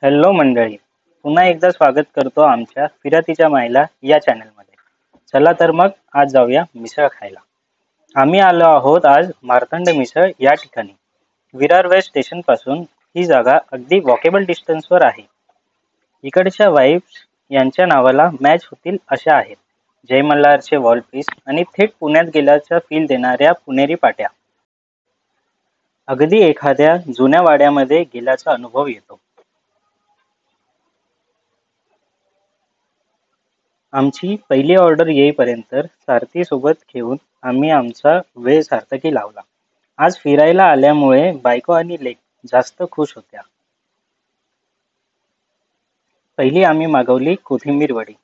Hello मंडळी, पुन्हा एकदा स्वागत करतो आमच्या फिरतीच्या मायला या चॅनलमध्ये. चला तर मग आज जाऊया मिसळ खायला. आम्ही आलो आहोत आज मार्तंड मिसळ या ठिकाणी. विरार वेस्ट स्टेशन पासून ही जागा अगदी वॉकेबल डिस्टन्सवर आहे. इकडच्या वाईब्स यांच्या नावाला मॅच होतील अशा आहेत. जय मल्हारचे वॉल पीस आणि थेट पुण्यात गेल्याचा फील देणाऱ्या पुणेरी पाट्या. अगदी एखाद्या जुन्या वाड्यामध्ये गेल्याचा अनुभव येतो. आमची पहिली ऑर्डर येईपर्यंत सारथी सोबत घेऊन आम्ही आमचा वेळ सार्थकी लावला. आज फिरायला आल्यामुळे बायको आणि लेक जास्त खुश होत्या. पहिली आम्ही मागवली कोथिंबीर वडी.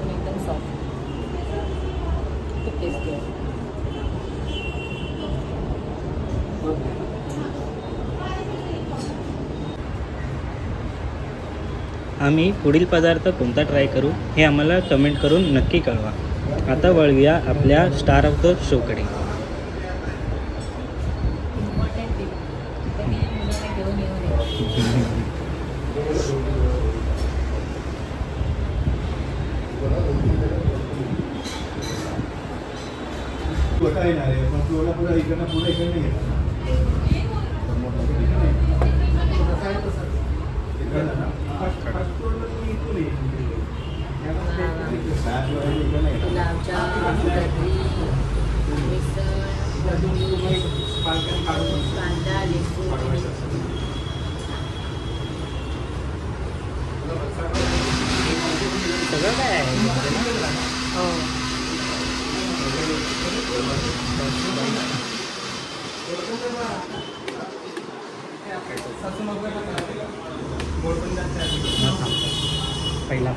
एकदम सॉफ्ट, खूप टेस्टी आहे. आम्ही पुढील पदार्थ कोणता ट्राय करू हे आम्हाला कमेंट करून नक्की कळवा. आता वळूया आपल्या स्टार ऑफ द शोकडे. कांदा लिंबू सगळं काय आहे? हो. पहिला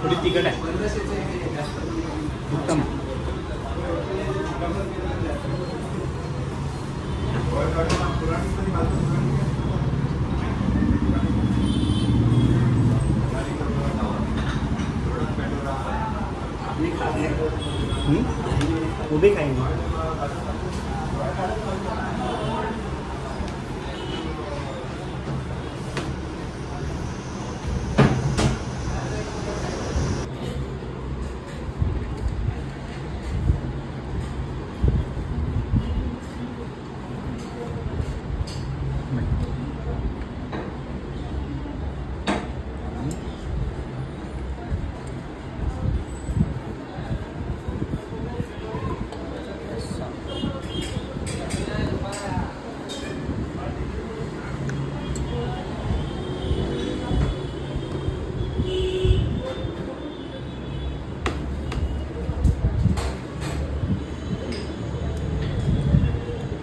थोडी तिखट आहे. उत्तम. उभी खाएंगे.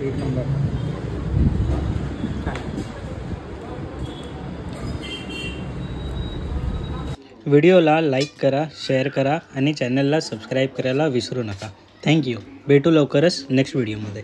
एक नंबर. व्हिडिओला लाईक करा, शेअर करा आणि चॅनलला सबस्क्राईब करायला विसरू नका. थँक्यू. भेटू लवकरच नेक्स्ट व्हिडिओमध्ये.